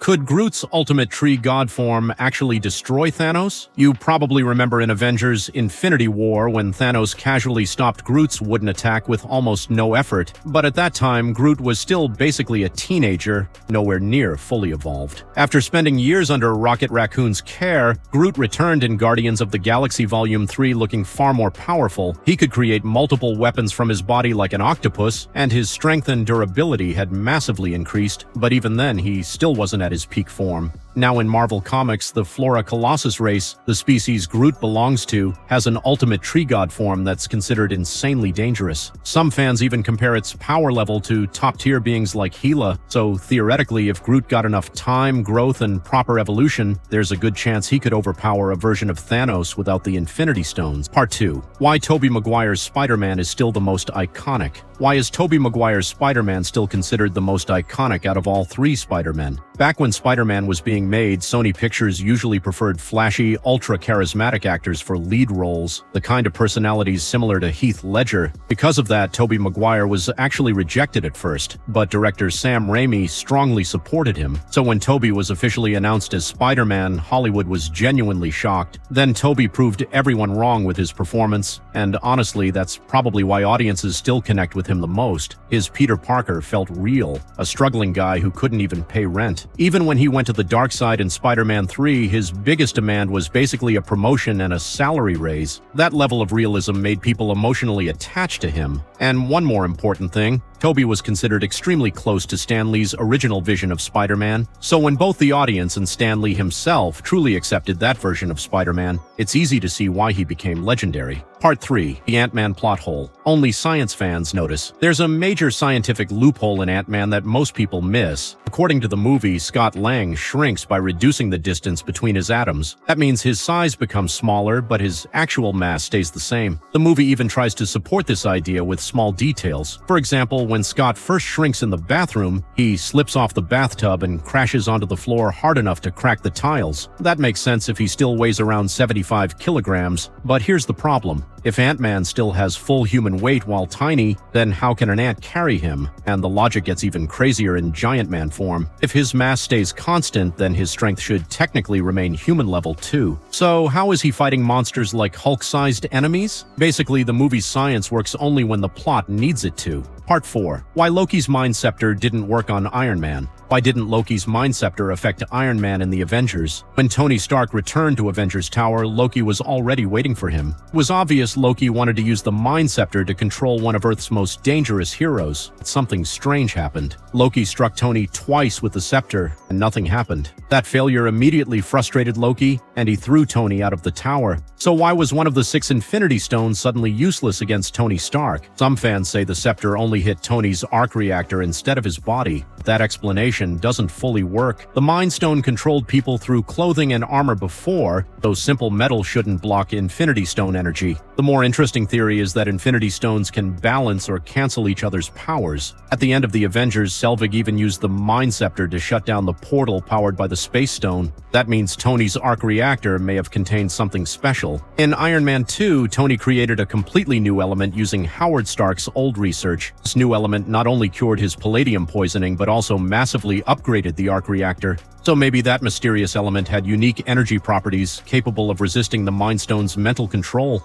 Could Groot's ultimate tree god form actually destroy Thanos? You probably remember in Avengers Infinity War when Thanos casually stopped Groot's wooden attack with almost no effort, but at that time Groot was still basically a teenager, nowhere near fully evolved. After spending years under Rocket Raccoon's care, Groot returned in Guardians of the Galaxy Volume 3 looking far more powerful. He could create multiple weapons from his body like an octopus, and his strength and durability had massively increased, but even then he still wasn't at his peak form. Now in Marvel Comics, the Flora Colossus race, the species Groot belongs to, has an ultimate tree god form that's considered insanely dangerous. Some fans even compare its power level to top-tier beings like Gila, so theoretically if Groot got enough time, growth, and proper evolution, there's a good chance he could overpower a version of Thanos without the Infinity Stones. Part 2. Why Tobey Maguire's Spider-Man is still the most iconic. Why is Tobey Maguire's Spider-Man still considered the most iconic out of all three Spider-Men? Back when Spider-Man was being made, Sony Pictures usually preferred flashy, ultra-charismatic actors for lead roles, the kind of personalities similar to Heath Ledger. Because of that, Tobey Maguire was actually rejected at first, but director Sam Raimi strongly supported him. So when Tobey was officially announced as Spider-Man, Hollywood was genuinely shocked. Then Tobey proved everyone wrong with his performance, and honestly, that's probably why audiences still connect with him the most. His Peter Parker felt real, a struggling guy who couldn't even pay rent. Even when he went to the dark side in Spider-Man 3, his biggest demand was basically a promotion and a salary raise. That level of realism made people emotionally attached to him. And one more important thing, Tobey was considered extremely close to Stan Lee's original vision of Spider-Man, so when both the audience and Stan Lee himself truly accepted that version of Spider-Man, it's easy to see why he became legendary. Part 3. The Ant-Man plot hole. Only science fans notice. There's a major scientific loophole in Ant-Man that most people miss. According to the movie, Scott Lang shrinks by reducing the distance between his atoms. That means his size becomes smaller, but his actual mass stays the same. The movie even tries to support this idea with small details. For example, when Scott first shrinks in the bathroom, he slips off the bathtub and crashes onto the floor hard enough to crack the tiles. That makes sense if he still weighs around 75 kilograms, but here's the problem. If Ant-Man still has full human weight while tiny, then how can an ant carry him? And the logic gets even crazier in Giant Man form. If his mass stays constant, then his strength should technically remain human level too. So how is he fighting monsters like Hulk-sized enemies? Basically, the movie's science works only when the plot needs it to. Part 4. Why Loki's Mind Scepter didn't work on Iron Man. Why didn't Loki's Mind Scepter affect Iron Man in the Avengers? When Tony Stark returned to Avengers Tower, Loki was already waiting for him. It was obvious Loki wanted to use the Mind Scepter to control one of Earth's most dangerous heroes. But something strange happened. Loki struck Tony twice with the scepter, and nothing happened. That failure immediately frustrated Loki, and he threw Tony out of the tower. So why was one of the 6 Infinity Stones suddenly useless against Tony Stark? Some fans say the scepter only hit Tony's arc reactor instead of his body. That explanation doesn't fully work. The Mind Stone controlled people through clothing and armor before, though simple metal shouldn't block Infinity Stone energy. The more interesting theory is that Infinity Stones can balance or cancel each other's powers. At the end of the Avengers, Selvig even used the Mind Scepter to shut down the portal powered by the Space Stone. That means Tony's arc reactor may have contained something special. In Iron Man 2, Tony created a completely new element using Howard Stark's old research. This new element not only cured his palladium poisoning, but also massively upgraded the arc reactor. So maybe that mysterious element had unique energy properties capable of resisting the Mind Stone's mental control.